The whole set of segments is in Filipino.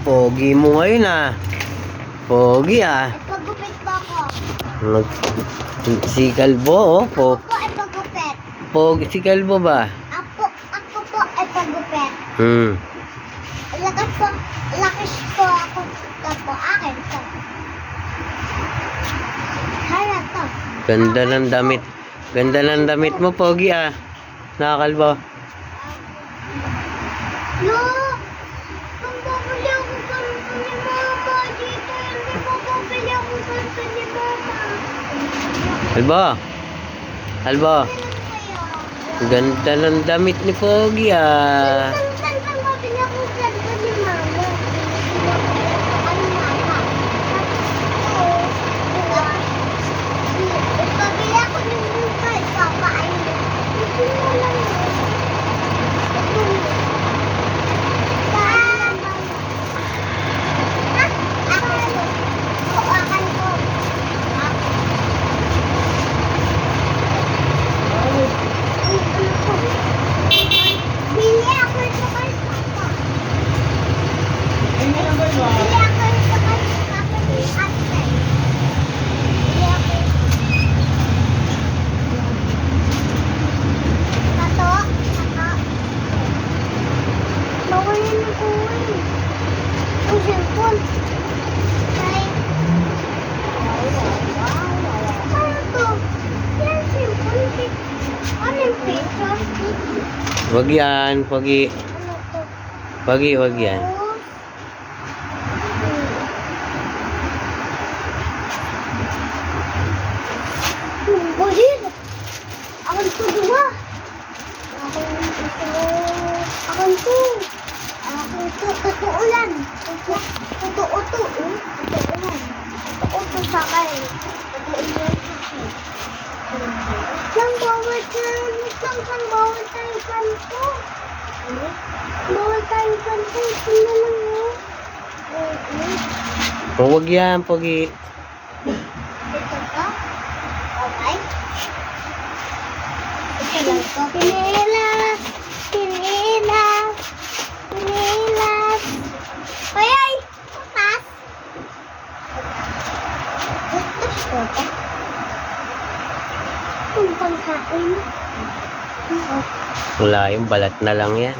Pogi mo ngayon ah. Pogi ah. Ipagupit po ako. Si Kalbo oh. Ako po ipagupit. Pogi si Kalbo ba? Ako po ipagupit. Lakas po ako. Ito po akin to. Kaya to. Ganda ng damit. Ganda ng damit mo, Pogi ah. Nakakalbo. No! Kung babili ako ganito ni Mama dito, hindi po babili ako ganito ni Mama. Kalbo. Kalbo. Ano kayo? Ganda ng damit ni Pogi ah. Saan babili ako ganito ni Mama? Ano Mama? Pabili ako ni Mama, Papa ay hindi mo lang yun. Wag yan, Pogi. Pogi, wag yan. Bohin! Akan to dua! Akan to! Totoo yan! Totoo to! Totoo yan! Totoo to sa akin! Totoo yan sa akin! Bawal tayo kanto! Bawal tayo kanto! Ito na lang yun! Oh, wag yan, Pogi. Ito ka? Okay? Ito lang ko. Pinilas! Pinilas! Pinilas! Hoy! Patas! Gusto ko ba? Ang pangkain. Wala yung balat na lang yan.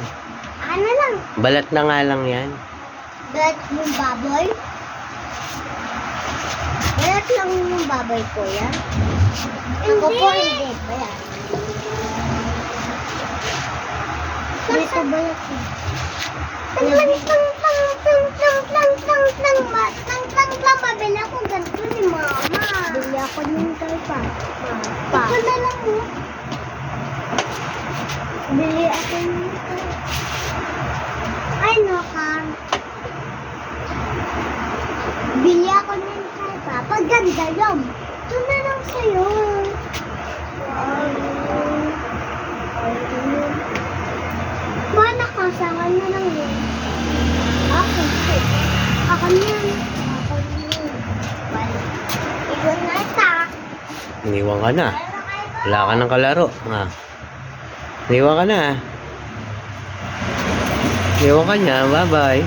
Ano lang? Balat na nga lang yan. Balat yung baboy? Balat lang yung baboy ko yan? Ako po hindi. Balat. Dito balat ko. Mabili ako ganito ni Mama. Bili ako yung kay Papa. Ito na lang mo. Bili ako yung ay no, Kang. Bili ako ng kay Papa. Ganda yun. Ito na lang sa'yo. Mga nakasangan na lang yun. Okay. Ako na yun. Ako na yun. Ikaw na ita. Iniwan ka na. Wala ka ng kalaro. Ah. Iniwan ka na. Iniwan ka niya. Bye-bye.